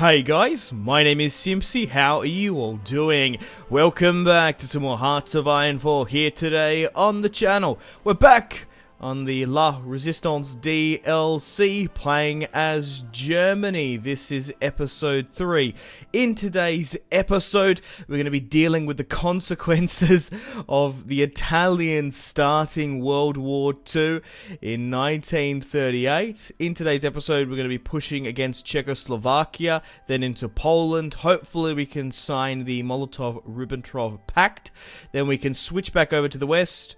Hey guys, my name is Simpzy. How are you all doing? Welcome back to some more Hearts of Iron 4 here today on the channel. We're back on the La Resistance DLC playing as Germany. This is episode 3. In today's episode, we're going to be dealing with the consequences of the Italians starting World War II in 1938. In today's episode, we're going to be pushing against Czechoslovakia, then into Poland. Hopefully we can sign the Molotov-Ribbentrop Pact. Then we can switch back over to the west,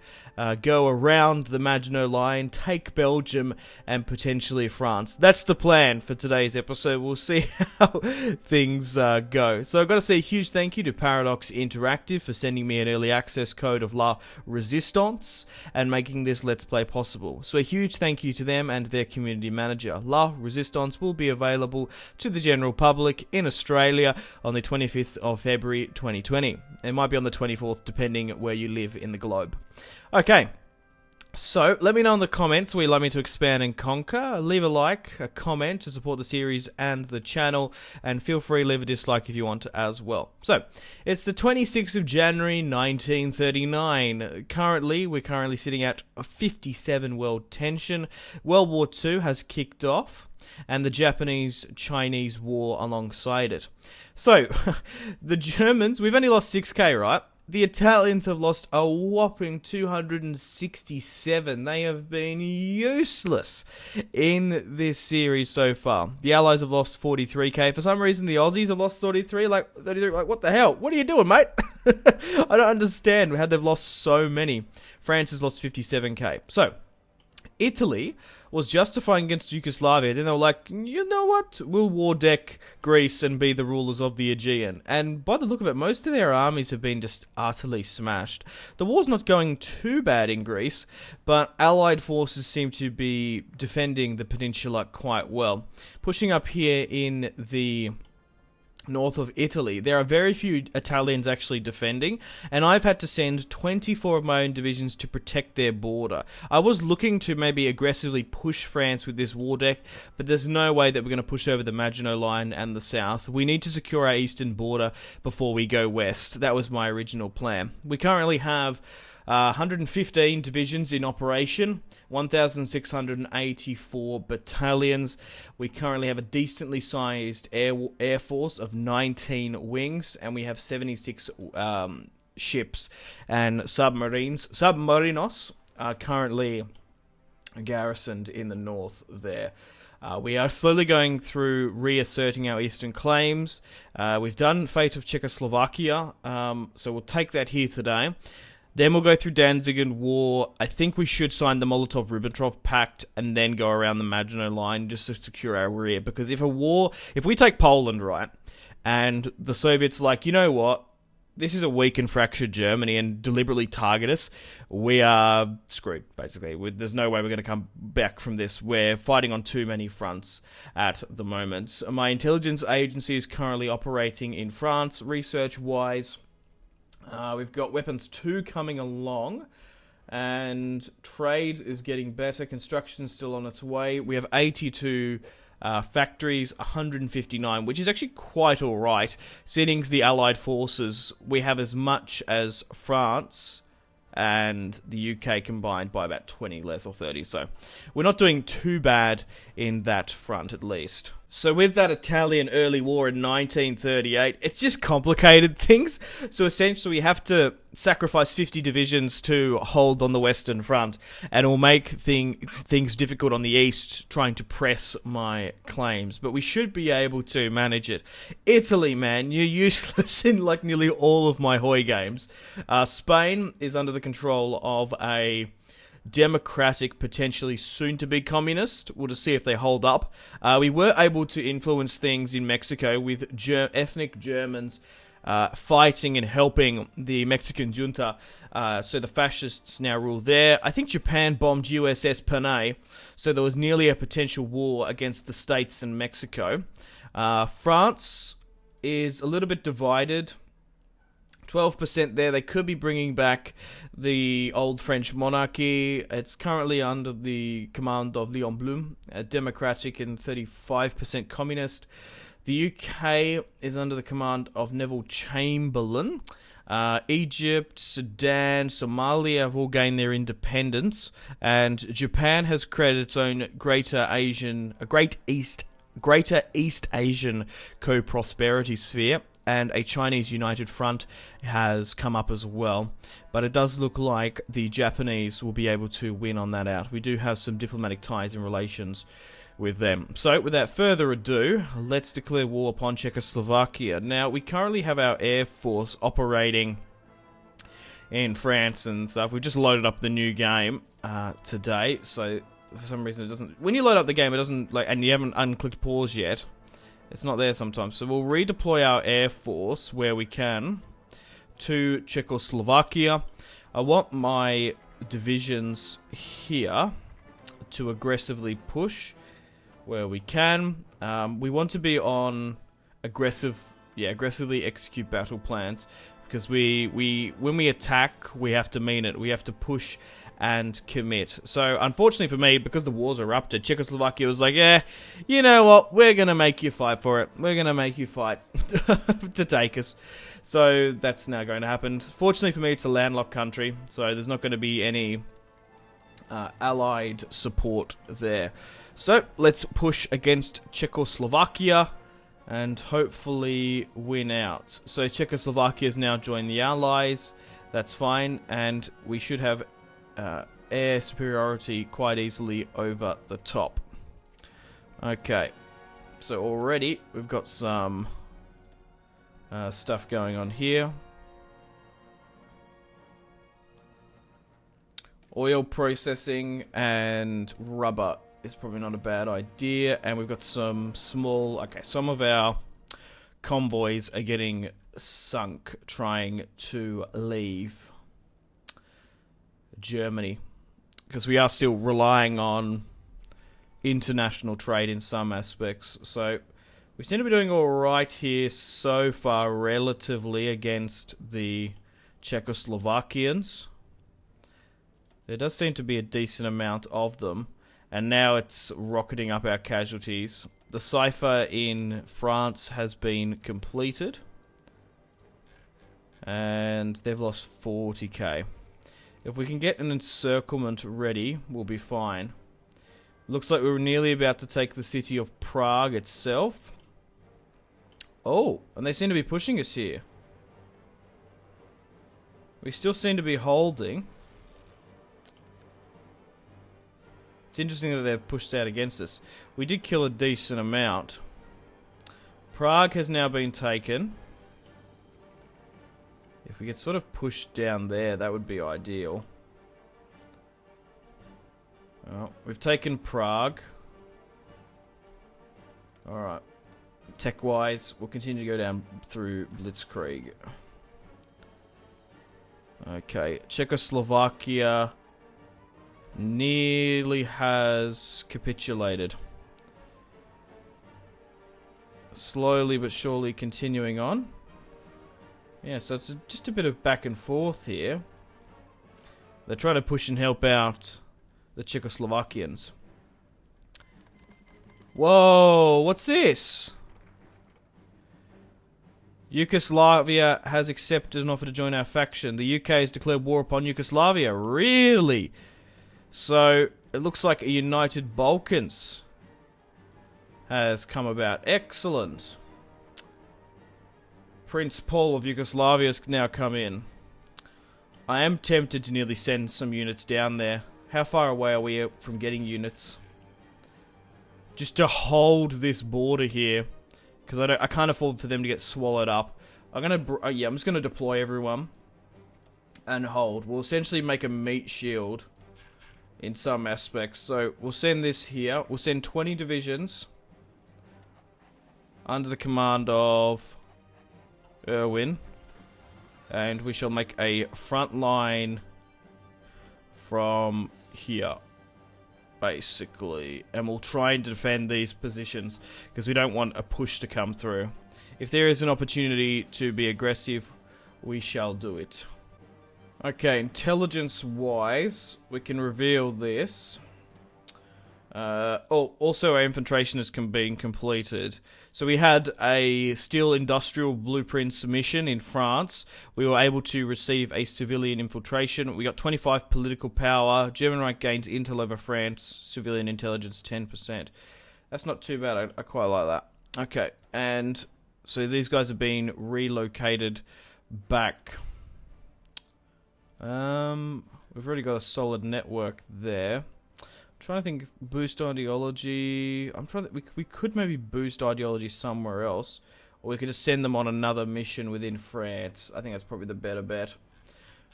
go around the Maginot Line, take Belgium, and potentially France. That's the plan for today's episode. We'll see how things go. So I've got to say a huge thank you to Paradox Interactive for sending me an early access code of La Resistance and making this Let's Play possible. So a huge thank you to them and their community manager. La Resistance will be available to the general public in Australia on the 25th of February 2020. It might be on the 24th depending where you live in the globe. Okay, so let me know in the comments where you'd like me to expand and conquer. Leave a like, a comment to support the series and the channel, and feel free to leave a dislike if you want as well. So, it's the 26th of January 1939. We're currently sitting at 57 world tension. World War II has kicked off, and the Japanese-Chinese war alongside it. So, the Germans, we've only lost 6k, right? The Italians have lost a whopping 267. They have been useless in this series so far. The Allies have lost 43k. For some reason, the Aussies have lost 33. Like, what the hell? What are you doing, mate? I don't understand how they've lost so many. France has lost 57k. So, Italy was justifying against Yugoslavia. Then they were like, you know what? We'll war deck Greece and be the rulers of the Aegean. And by the look of it, most of their armies have been just utterly smashed. The war's not going too bad in Greece, but Allied forces seem to be defending the peninsula quite well. Pushing up here in the north of Italy, there are very few Italians actually defending, and I've had to send 24 of my own divisions to protect their border. I was looking to maybe aggressively push France with this war deck, but there's no way that we're going to push over the Maginot Line and the south. We need to secure our eastern border before we go west. That was my original plan. We currently have 115 divisions in operation, 1,684 battalions. We currently have a decently sized air force of 19 wings, and we have 76 ships and submarines. Submarinos are currently garrisoned in the north there. We are slowly going through reasserting our eastern claims. We've done Fate of Czechoslovakia, so we'll take that here today. Then we'll go through Danzig and war. I think we should sign the Molotov-Ribbentrop Pact and then go around the Maginot Line just to secure our rear. Because if we take Poland, right, and the Soviets are like, you know what, this is a weak and fractured Germany and deliberately target us, we are screwed, basically. There's no way we're going to come back from this. We're fighting on too many fronts at the moment. My intelligence agency is currently operating in France, research-wise. We've got Weapons 2 coming along, and trade is getting better. Construction's still on its way. We have 82 factories, 159, which is actually quite alright. Seeing the Allied forces, we have as much as France and the UK combined by about 20 less or 30. So we're not doing too bad in that front, at least. So with that Italian early war in 1938, it's just complicated things. So essentially we have to sacrifice 50 divisions to hold on the Western Front, and it will make things difficult on the east trying to press my claims. But we should be able to manage it. Italy, man, you're useless in like nearly all of my Hoi games. Spain is under the control of a democratic, potentially soon-to-be communist. We'll just see if they hold up. We were able to influence things in Mexico with ethnic Germans fighting and helping the Mexican junta. So the fascists now rule there. I think Japan bombed USS Panay, so there was nearly a potential war against the States and Mexico. France is a little bit divided. 12% there. They could be bringing back the old French monarchy. It's currently under the command of Leon Blum, a democratic and 35% communist. The UK is under the command of Neville Chamberlain. Egypt, Sudan, Somalia have all gained their independence, and Japan has created its own Greater East Asian co-prosperity sphere, and a Chinese United Front has come up as well. But it does look like the Japanese will be able to win on that out. We do have some diplomatic ties and relations with them. So, without further ado, let's declare war upon Czechoslovakia. Now, we currently have our air force operating in France and stuff. We've just loaded up the new game today, so for some reason it doesn't... When you load up the game, it doesn't, like, and you haven't unclicked pause yet, it's not there sometimes. So we'll redeploy our air force where we can to Czechoslovakia. I want my divisions here to aggressively push where we can. We want to be on aggressively execute battle plans, because when we attack, we have to mean it. We have to push and commit. So, unfortunately for me, because the wars erupted, Czechoslovakia was like, yeah, you know what, we're going to make you fight for it. We're going to make you fight to take us. So, that's now going to happen. Fortunately for me, it's a landlocked country, so there's not going to be any allied support there. So, let's push against Czechoslovakia and hopefully win out. So, Czechoslovakia has now joined the Allies. That's fine, and we should have air superiority quite easily over the top. Okay, so already we've got some stuff going on here. Oil processing and rubber is probably not a bad idea, and we've got some small... Okay, some of our convoys are getting sunk trying to leave Germany, because we are still relying on international trade in some aspects. So we seem to be doing alright here so far, relatively, against the Czechoslovakians. There does seem to be a decent amount of them, and now it's rocketing up our casualties. The cipher in France has been completed, and they've lost 40k. If we can get an encirclement ready, we'll be fine. Looks like we're nearly about to take the city of Prague itself. Oh, and they seem to be pushing us here. We still seem to be holding. It's interesting that they've pushed out against us. We did kill a decent amount. Prague has now been taken. If we could sort of push down there, that would be ideal. Well, we've taken Prague. Alright. Tech-wise, we'll continue to go down through Blitzkrieg. Okay, Czechoslovakia nearly has capitulated. Slowly but surely continuing on. Yeah, so it's just a bit of back and forth here. They're trying to push and help out the Czechoslovakians. Whoa, what's this? Yugoslavia has accepted an offer to join our faction. The UK has declared war upon Yugoslavia. Really? So, it looks like a united Balkans has come about. Excellent. Prince Paul of Yugoslavia has now come in. I am tempted to nearly send some units down there. How far away are we from getting units? Just to hold this border here, because I can't afford for them to get swallowed up. I'm just gonna deploy everyone and hold. We'll essentially make a meat shield in some aspects. So we'll send this here. We'll send 20 divisions under the command of Erwin, and we shall make a front line from here, basically, and we'll try and defend these positions because we don't want a push to come through. If there is an opportunity to be aggressive, we shall do it. Okay, intelligence wise, we can reveal this. Also our infiltration has been completed. So we had a steel industrial blueprint submission in France. We were able to receive a civilian infiltration. We got 25 political power. German Reich gains intel over France. Civilian intelligence 10%. That's not too bad. I quite like that. Okay, and so these guys have been relocated back. We've already got a solid network there. I'm trying to think, boost ideology. I'm trying to, we could maybe boost ideology somewhere else, or we could just send them on another mission within France. I think that's probably the better bet.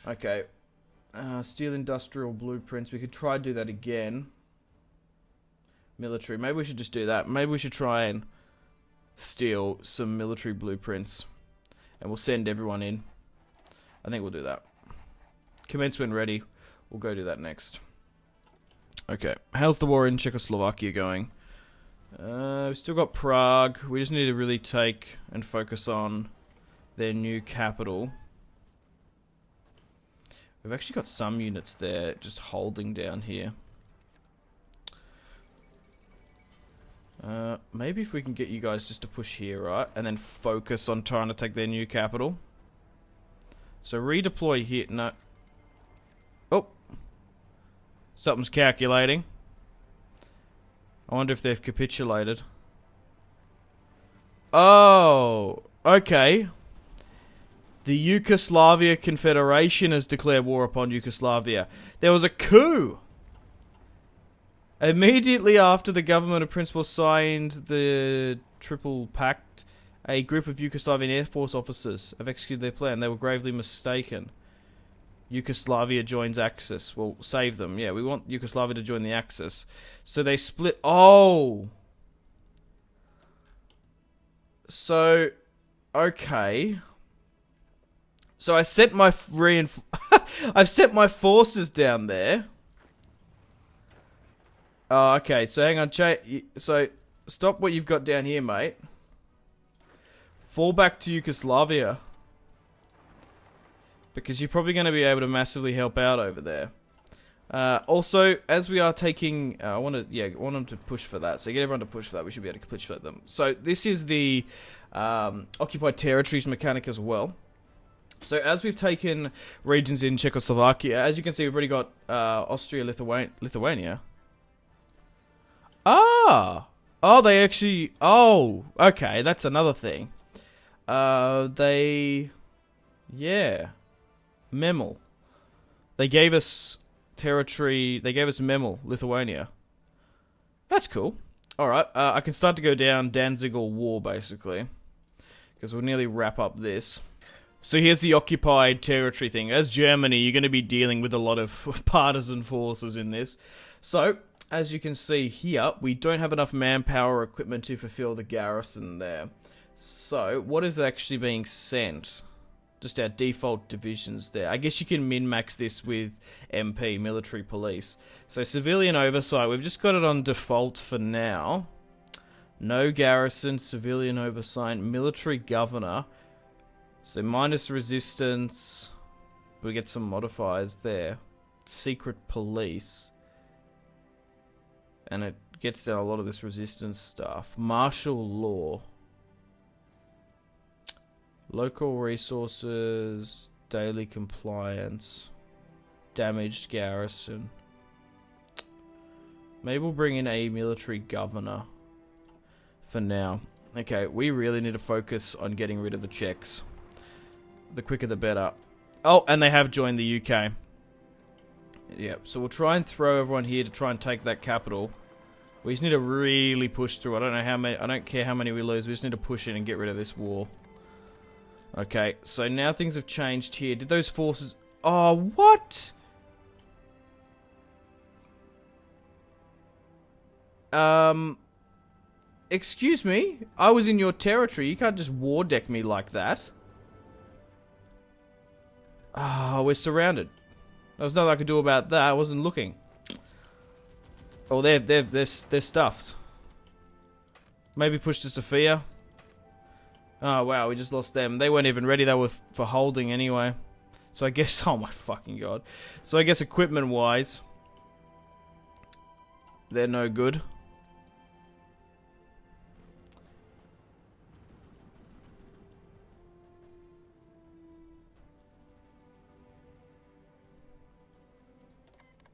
Okay, steel industrial blueprints. We could try to do that again. Military. Maybe we should just do that. Maybe we should try and steal some military blueprints, and we'll send everyone in. I think we'll do that. Commence when ready. We'll go do that next. Okay, how's the war in Czechoslovakia going? We've still got Prague. We just need to really take and focus on their new capital. We've actually got some units there just holding down here. Maybe if we can get you guys just to push here, right? And then focus on trying to take their new capital. So redeploy here. No. Oh. Something's calculating. I wonder if they've capitulated. Oh, okay. The Yugoslavia Confederation has declared war upon Yugoslavia. There was a coup. Immediately after the government of principle signed the Triple Pact, a group of Yugoslavian Air Force officers have executed their plan. They were gravely mistaken. Yugoslavia joins Axis. Well, save them. Yeah, we want Yugoslavia to join the Axis. So they split. Oh. So, okay. So I sent my I've sent my forces down there. Oh, okay. So hang on. So stop what you've got down here, mate. Fall back to Yugoslavia. Because you're probably going to be able to massively help out over there. Also, as we are taking... I want them to push for that. So get everyone to push for that. We should be able to push for them. So this is the occupied territories mechanic as well. So as we've taken regions in Czechoslovakia, as you can see, we've already got Austria, Lithuania. Ah! Oh, they actually... Oh, okay. That's another thing. Yeah. Memel. They gave us territory. They gave us Memel, Lithuania. That's cool. Alright, I can start to go down Danzig or war, basically. Because we'll nearly wrap up this. So here's the occupied territory thing. As Germany, you're going to be dealing with a lot of partisan forces in this. So, as you can see here, we don't have enough manpower or equipment to fulfill the garrison there. So, what is actually being sent? Just our default divisions there. I guess you can min-max this with MP, military police. So civilian oversight, we've just got it on default for now. No garrison, civilian oversight, military governor. So minus resistance. We get some modifiers there. Secret police. And it gets down a lot of this resistance stuff. Martial law. Local resources, daily compliance, damaged garrison. Maybe we'll bring in a military governor for now. Okay, we really need to focus on getting rid of the Czechs. The quicker the better. Oh, and they have joined the UK. Yep, so we'll try and throw everyone here to try and take that capital. We just need to really push through. I don't know how many. I don't care how many we lose. We just need to push in and get rid of this war. Okay, so now things have changed here. Did those forces... Oh, what? Excuse me? I was in your territory. You can't just war deck me like that. Ah, we're surrounded. There was nothing I could do about that. I wasn't looking. Oh, they're stuffed. Maybe push to Sofia. Oh, wow, we just lost them. They weren't even ready. They were for holding anyway. So I guess... Oh, my fucking God. So I guess equipment-wise... They're no good.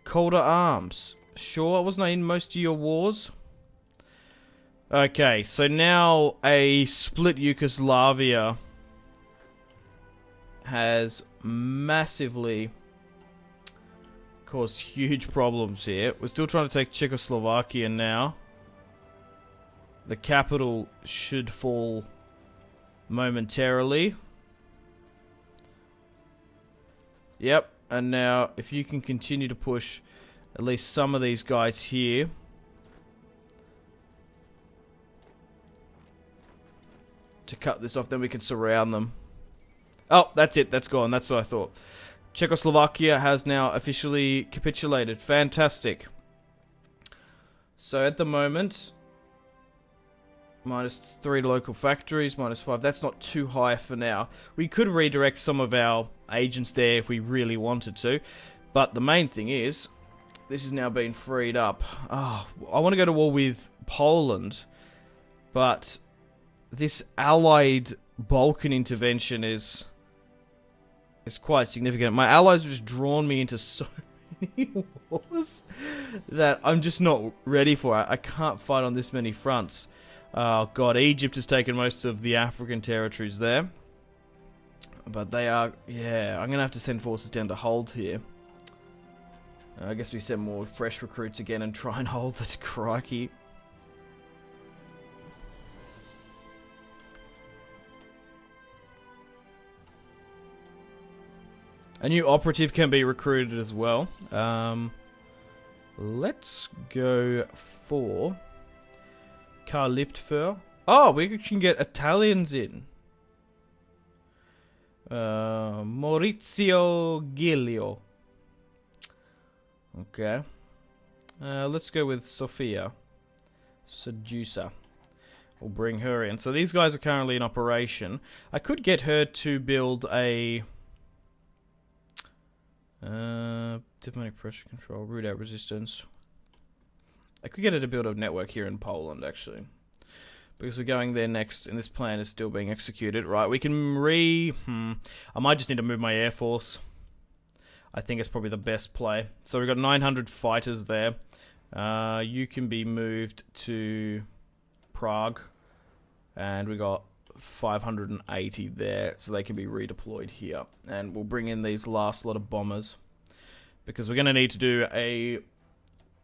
Call to arms. Sure, wasn't I in most of your wars? Okay, so now a split Yugoslavia has massively caused huge problems here. We're still trying to take Czechoslovakia now. The capital should fall momentarily. Yep, and now if you can continue to push at least some of these guys here. To cut this off, then we can surround them. Oh, that's it. That's gone. That's what I thought. Czechoslovakia has now officially capitulated. Fantastic. So at the moment, -3 to local factories, -5. That's not too high for now. We could redirect some of our agents there if we really wanted to. But the main thing is, this has now been freed up. Oh, I want to go to war with Poland. But this allied Balkan intervention is quite significant. My allies have just drawn me into so many wars that I'm just not ready for. I can't fight on this many fronts. Oh god, Egypt has taken most of the African territories there. But they are, yeah, I'm going to have to send forces down to hold here. I guess we send more fresh recruits again and try and hold the crikey. A new operative can be recruited as well. Let's go for Karl Lichtfer. Oh, we can get Italians in. Maurizio Giglio. Okay. Let's go with Sofia Seducer. We'll bring her in. So these guys are currently in operation. I could get her to build a diplomatic pressure control, root out resistance. I could get her to build a network here in Poland, actually. Because we're going there next, and this plan is still being executed. Right, we can I might just need to move my air force. I think it's probably the best play. So we've got 900 fighters there. You can be moved to Prague. And we got 580 there, so they can be redeployed here. And we'll bring in these last lot of bombers. Because we're going to need to do a...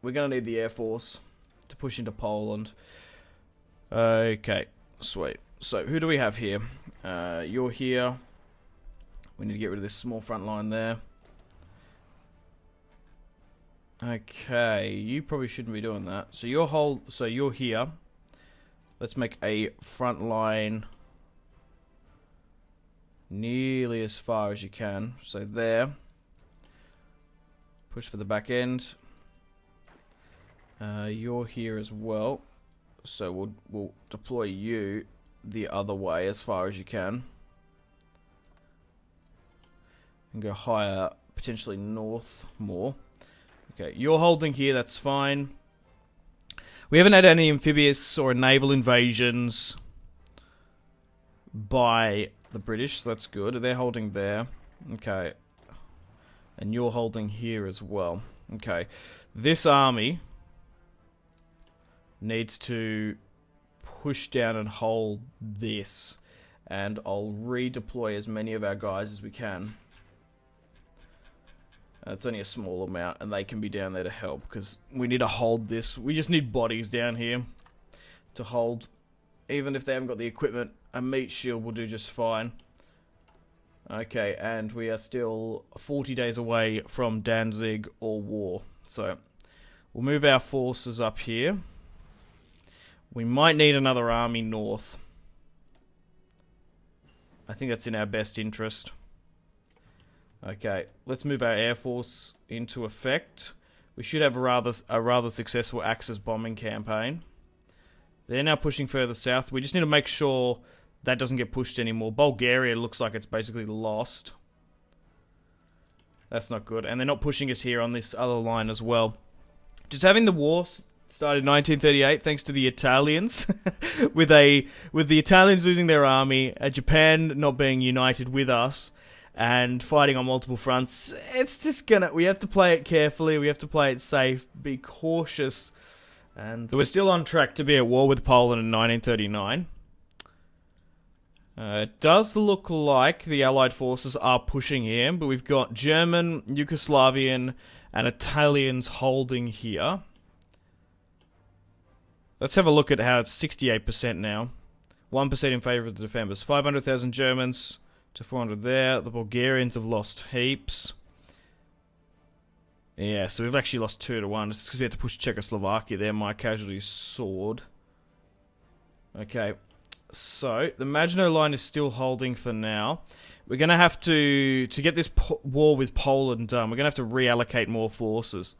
We're going to need the air force to push into Poland. Okay, sweet. So, who do we have here? You're here. We need to get rid of this small front line there. Okay, you probably shouldn't be doing that. So you're here. Let's make a front line nearly as far as you can. So there. Push for the back end. You're here as well. So we'll deploy you the other way as far as you can. And go higher, potentially north more. Okay, you're holding here, that's fine. We haven't had any amphibious or naval invasions by the British, so that's good. They're holding there. Okay. And you're holding here as well. Okay. This army needs to push down and hold this. And I'll redeploy as many of our guys as we can. It's only a small amount, and they can be down there to help, because we need to hold this. We just need bodies down here to hold. Even if they haven't got the equipment, a meat shield will do just fine. Okay, and we are still 40 days away from Danzig or war. So, we'll move our forces up here. We might need another army north. I think that's in our best interest. Okay, let's move our air force into effect. We should have a rather successful Axis bombing campaign. They're now pushing further south. We just need to make sure that doesn't get pushed anymore. Bulgaria looks like it's basically lost. That's not good. And they're not pushing us here on this other line as well. Just having the war Started in 1938 thanks to the Italians, with the Italians losing their army, Japan not being united with us, and fighting on multiple fronts. It's just we have to play it carefully, we have to play it safe, be cautious, and we're still on track to be at war with Poland in 1939. It does look like the Allied forces are pushing here, but we've got German, Yugoslavian, and Italians holding here. Let's have a look at how it's 68% now. 1% in favour of the defenders. 500,000 Germans to 400 there. The Bulgarians have lost heaps. Yeah, so we've actually lost 2 to 1. It's because we had to push Czechoslovakia there. My casualties soared. Okay, so the Maginot Line is still holding for now. We're going to have to get this war with Poland done, we're going to have to reallocate more forces.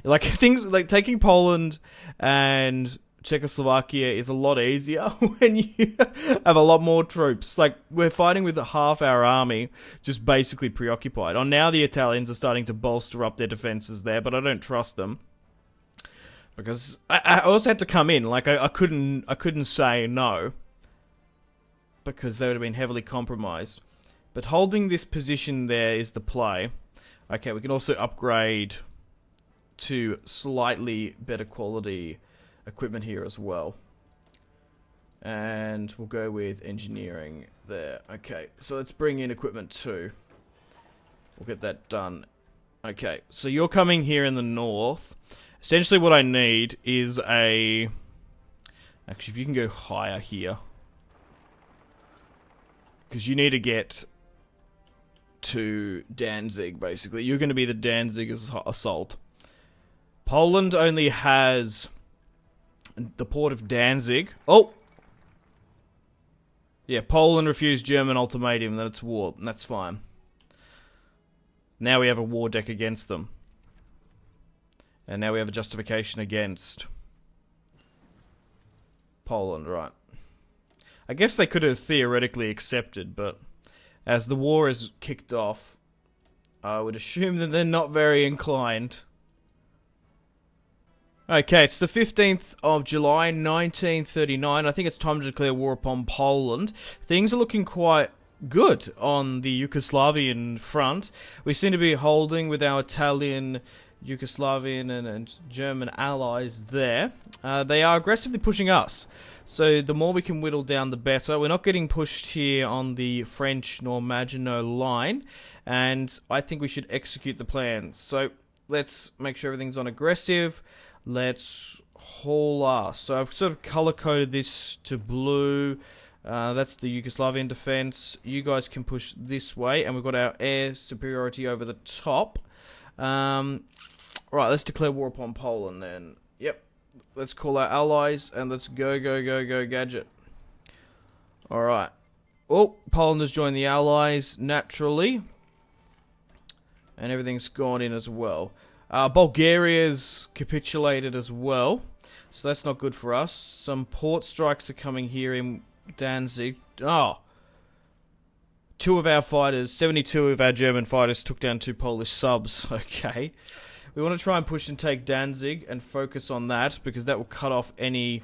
Like, things like taking Poland and Czechoslovakia is a lot easier when you have a lot more troops. Like, we're fighting with half our army just basically preoccupied. Now the Italians are starting to bolster up their defenses there, but I don't trust them. Because I also had to come in. Like, I couldn't say no, because they would have been heavily compromised. But holding this position there is the play. Okay, we can also upgrade to slightly better quality equipment here as well. And we'll go with engineering there. Okay, so let's bring in equipment 2. We'll get that done. Okay, so you're coming here in the north. Essentially what I need is a... Actually, if you can go higher here. Because you need to get to Danzig, basically. You're going to be the Danzig assault. Poland only has the port of Danzig. Oh! Yeah, Poland refused German ultimatum that it's war. And that's fine. Now we have a war deck against them. And now we have a justification against Poland, right. I guess they could have theoretically accepted, but as the war is kicked off, I would assume that they're not very inclined. Okay, it's the 15th of July, 1939. I think it's time to declare war upon Poland. Things are looking quite good on the Yugoslavian front. We seem to be holding with our Italian, Yugoslavian, and German allies there. They are aggressively pushing us. So the more we can whittle down, the better. We're not getting pushed here on the French nor Maginot Line. And I think we should execute the plan. So let's make sure everything's on aggressive. Let's haul ass. So I've sort of color-coded this to blue. That's the Yugoslavian defense. You guys can push this way. And we've got our air superiority over the top. Right, let's declare war upon Poland then. Yep. Let's call our allies and let's go gadget. Alright. Oh, Poland has joined the allies naturally. And everything's gone in as well. Bulgaria's capitulated as well. So that's not good for us. Some port strikes are coming here in Danzig. Oh. 2 of our fighters, 72 of our German fighters took down 2 Polish subs. Okay. We want to try and push and take Danzig and focus on that, because that will cut off any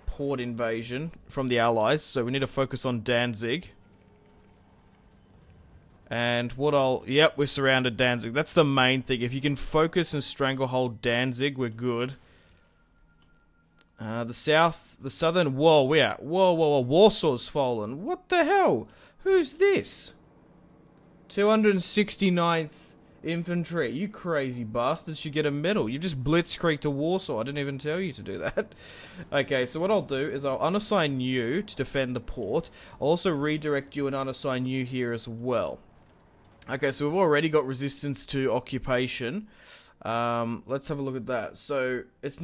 port invasion from the Allies. So we need to focus on Danzig. And what yep, we've surrounded Danzig. That's the main thing. If you can focus and stranglehold Danzig, we're good. The southern, whoa, Warsaw's fallen. What the hell? Who's this? 269th Infantry. You crazy bastards should get a medal. You just blitzkrieg to Warsaw. I didn't even tell you to do that. Okay, so what I'll do is I'll unassign you to defend the port. I'll also redirect you and unassign you here as well. Okay, so we've already got resistance to occupation. Let's have a look at that. So it's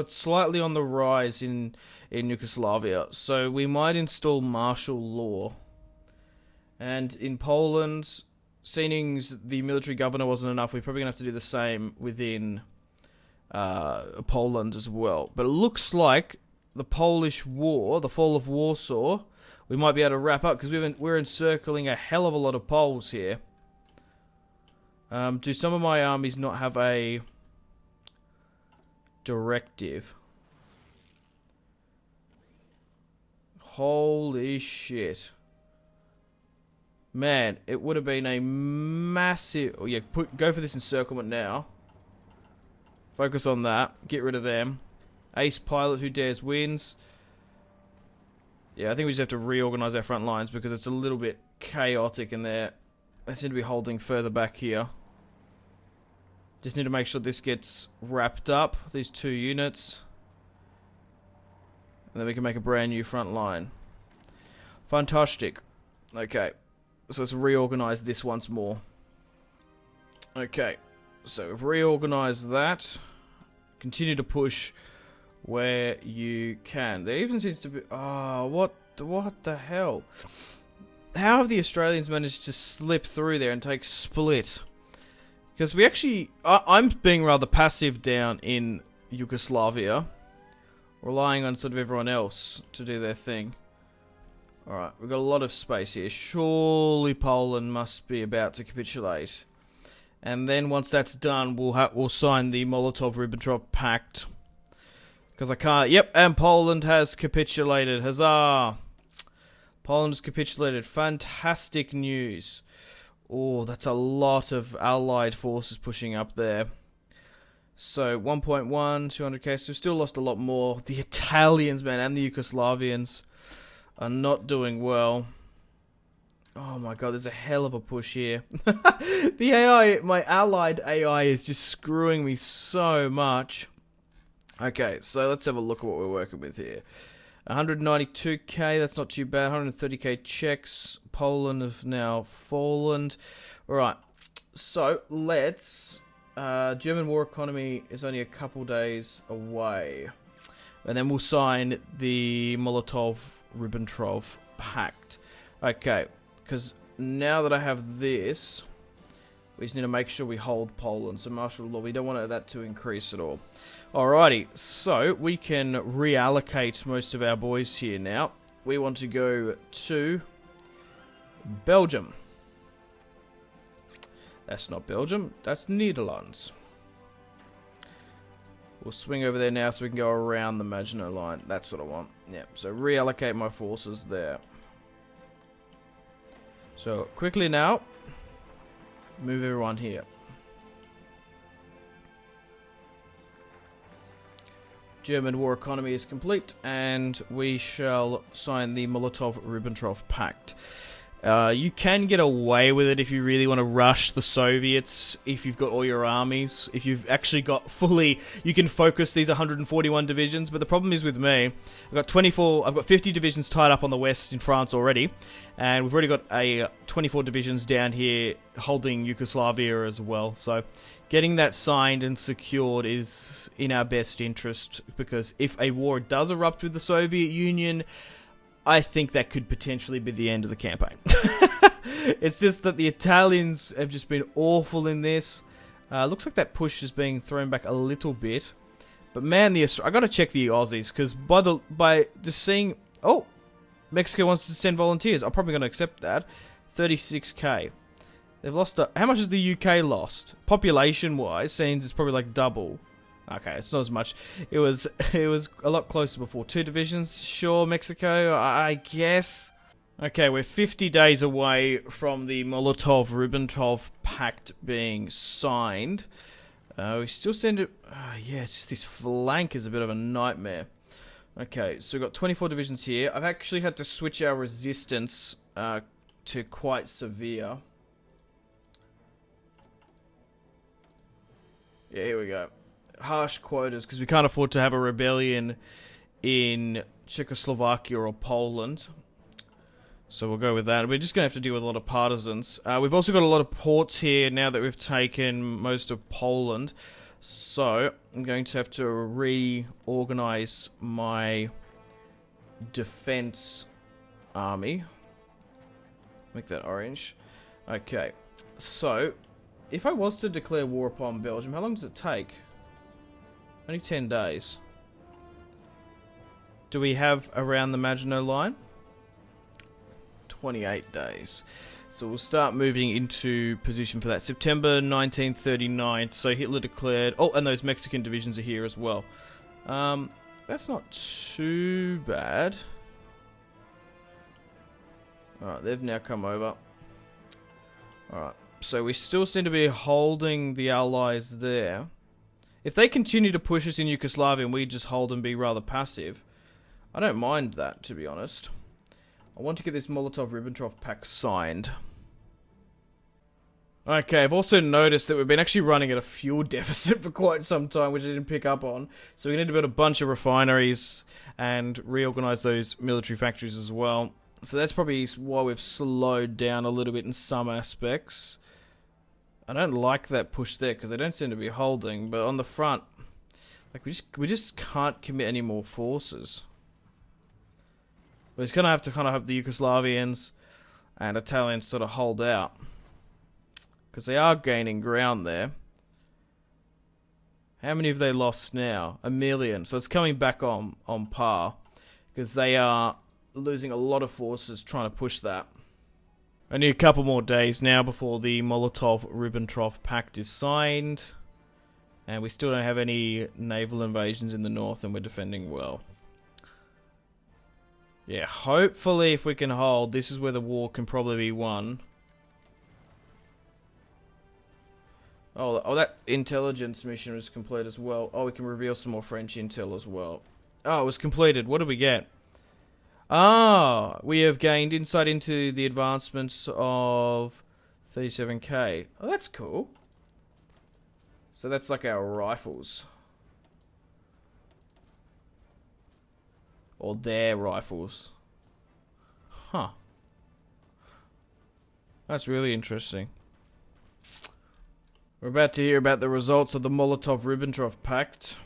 slightly on the rise in Yugoslavia. So we might install martial law. And in Poland, seeing the military governor wasn't enough, we're probably going to have to do the same within Poland as well. But it looks like the Polish War, the fall of Warsaw, we might be able to wrap up, because we're encircling a hell of a lot of Poles here. Do some of my armies not have a directive. Holy shit. Man, it would have been a massive... Oh yeah, go for this encirclement now. Focus on that. Get rid of them. Ace pilot who dares wins. Yeah, I think we just have to reorganize our front lines because it's a little bit chaotic in there. They seem to be holding further back here. Just need to make sure this gets wrapped up. These 2 units. And then we can make a brand new front line. Fantastic. Okay. So let's reorganize this once more. Okay. So we've reorganized that. Continue to push where you can. There even seems to be... Oh, what the hell? How have the Australians managed to slip through there and take split? Because we actually... I'm being rather passive down in Yugoslavia. Relying on sort of everyone else to do their thing. Alright, we've got a lot of space here. Surely Poland must be about to capitulate. And then once that's done, we'll sign the Molotov-Ribbentrop Pact. Because I can't... Yep, and Poland has capitulated. Huzzah! Poland has capitulated. Fantastic news. Oh, that's a lot of allied forces pushing up there. So, 1.1, 200k. So, we've still lost a lot more. The Italians, man, and the Yugoslavians are not doing well. Oh my god, there's a hell of a push here. The AI, my allied AI is just screwing me so much. Okay, so let's have a look at what we're working with here. 192k, that's not too bad. 130k Czechs. Poland have now fallen. Alright, so let's... German war economy is only a couple days away. And then we'll sign the Molotov-Ribbentrop Pact. Okay, because now that I have this, we just need to make sure we hold Poland. So martial law, we don't want that to increase at all. Alrighty, so we can reallocate most of our boys here now. We want to go to Belgium. That's not Belgium, that's Netherlands. We'll swing over there now so we can go around the Maginot Line. That's what I want. Yeah, so reallocate my forces there. So, quickly now, move everyone here. German war economy is complete, and we shall sign the Molotov-Ribbentrop Pact. You can get away with it if you really want to rush the Soviets, if you've got all your armies, if you've actually got fully, you can focus these 141 divisions, but the problem is with me, I've got 50 divisions tied up on the west in France already, and we've already got 24 divisions down here holding Yugoslavia as well, so getting that signed and secured is in our best interest, because if a war does erupt with the Soviet Union, I think that could potentially be the end of the campaign. It's just that the Italians have just been awful in this. Looks like that push is being thrown back a little bit. But man, I gotta check the Aussies, because by just seeing... Oh! Mexico wants to send volunteers. I'm probably gonna accept that. 36k. They've lost... How much has the UK lost? Population-wise, seems it's probably like double. Okay, it's not as much. It was a lot closer before. 2 divisions, sure, Mexico, I guess. Okay, we're 50 days away from the Molotov-Ribbentrop Pact being signed. We still send it... yeah, just this flank is a bit of a nightmare. Okay, so we've got 24 divisions here. I've actually had to switch our resistance to quite severe. Yeah, here we go. Harsh quotas, because we can't afford to have a rebellion in Czechoslovakia or Poland. So we'll go with that. We're just going to have to deal with a lot of partisans. We've also got a lot of ports here now that we've taken most of Poland. So I'm going to have to reorganize my defense army. Make that orange. Okay. So, if I was to declare war upon Belgium, how long does it take? Only 10 days. Do we have around the Maginot Line? 28 days. So we'll start moving into position for that. September 1939. So Hitler declared... Oh, and those Mexican divisions are here as well. That's not too bad. Alright, they've now come over. Alright, so we still seem to be holding the Allies there. If they continue to push us in Yugoslavia and we just hold and be rather passive, I don't mind that, to be honest. I want to get this Molotov-Ribbentrop Pact signed. Okay, I've also noticed that we've been actually running at a fuel deficit for quite some time, which I didn't pick up on. So we need to build a bunch of refineries and reorganize those military factories as well. So that's probably why we've slowed down a little bit in some aspects. I don't like that push there because they don't seem to be holding, but on the front, like we just can't commit any more forces. We're just gonna have to kind of hope the Yugoslavians and Italians sort of hold out, because they are gaining ground there. How many have they lost now? 1 million. So it's coming back on par, because they are losing a lot of forces trying to push that. Only a couple more days now before the Molotov-Ribbentrop Pact is signed. And we still don't have any naval invasions in the north, and we're defending well. Yeah, hopefully if we can hold, this is where the war can probably be won. Oh, that intelligence mission was complete as well. Oh, we can reveal some more French intel as well. Oh, it was completed. What did we get? Ah, we have gained insight into the advancements of 37k. Oh, that's cool. So that's like our rifles. Or their rifles. Huh. That's really interesting. We're about to hear about the results of the Molotov-Ribbentrop Pact.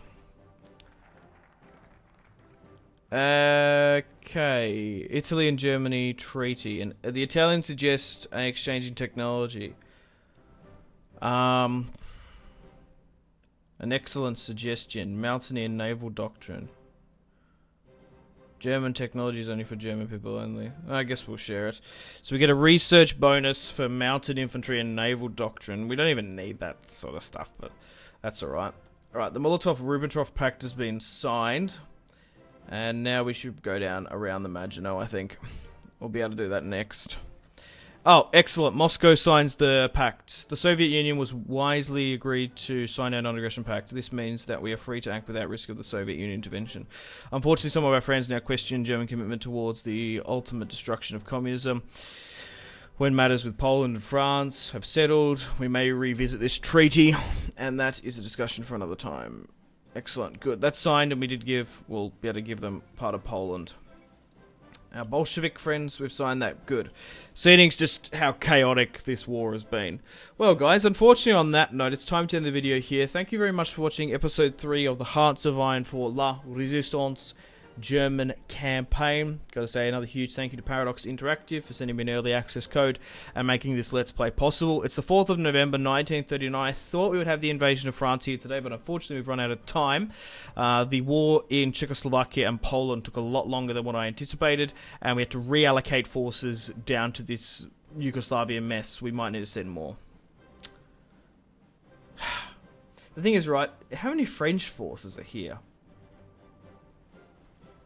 Okay, Italy and Germany treaty, and the Italians suggest an exchange in technology. An excellent suggestion. Mountaineer naval doctrine. German technology is only for German people only. I guess we'll share it. So we get a research bonus for mounted infantry and naval doctrine. We don't even need that sort of stuff, but that's alright. Alright, the Molotov-Ribbentrop Pact has been signed. And now we should go down around the Maginot, I think. We'll be able to do that next. Oh, excellent. Moscow signs the pact. The Soviet Union was wisely agreed to sign our non-aggression pact. This means that we are free to act without risk of the Soviet Union intervention. Unfortunately, some of our friends now question German commitment towards the ultimate destruction of communism. When matters with Poland and France have settled, we may revisit this treaty, and that is a discussion for another time. Excellent, good. That's signed, and we'll be able to give them part of Poland. Our Bolshevik friends, we've signed that. Good. Seeing just how chaotic this war has been. Well, guys, unfortunately on that note, it's time to end the video here. Thank you very much for watching episode 3 of the Hearts of Iron for La Resistance German campaign. Gotta say another huge thank you to Paradox Interactive for sending me an early access code and making this Let's Play possible. It's the 4th of November 1939. I thought we would have the invasion of France here today, but unfortunately we've run out of time. The war in Czechoslovakia and Poland took a lot longer than what I anticipated, and we had to reallocate forces down to this Yugoslavia mess. We might need to send more. The thing is, right, how many French forces are here?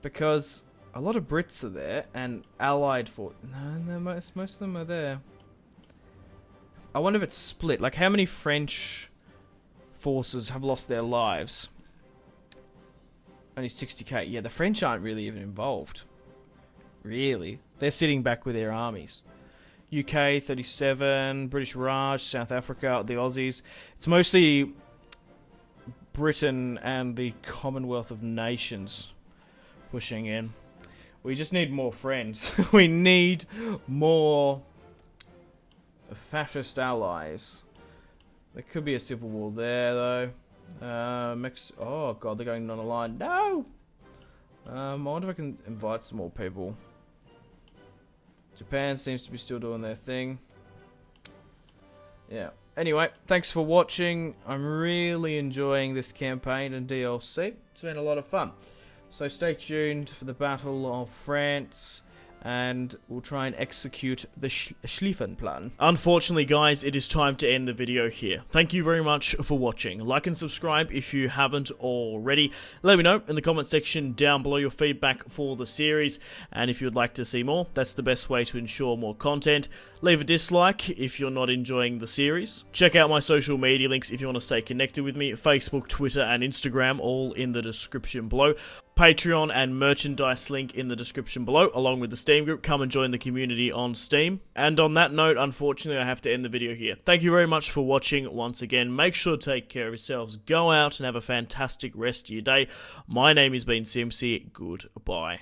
Because a lot of Brits are there, and Allied forces. No, most of them are there. I wonder if it's split. Like, how many French forces have lost their lives? Only 60k. Yeah, the French aren't really even involved. Really. They're sitting back with their armies. UK, 37. British Raj, South Africa, the Aussies. It's mostly Britain and the Commonwealth of Nations pushing in. We just need more friends. We need more fascist allies. There could be a civil war there, though. Oh, God, they're going on a line. No! I wonder if I can invite some more people. Japan seems to be still doing their thing. Yeah. Anyway, thanks for watching. I'm really enjoying this campaign and DLC. It's been a lot of fun. So stay tuned for the Battle of France and we'll try and execute the Schlieffenplan. Unfortunately, guys, it is time to end the video here. Thank you very much for watching. Like and subscribe if you haven't already. Let me know in the comment section down below your feedback for the series, and if you'd like to see more, that's the best way to ensure more content. Leave a dislike if you're not enjoying the series. Check out my social media links if you want to stay connected with me. Facebook, Twitter, and Instagram, all in the description below. Patreon and merchandise link in the description below, along with the Steam group. Come and join the community on Steam. And on that note, unfortunately, I have to end the video here. Thank you very much for watching once again. Make sure to take care of yourselves. Go out and have a fantastic rest of your day. My name has been Simpzy. Goodbye.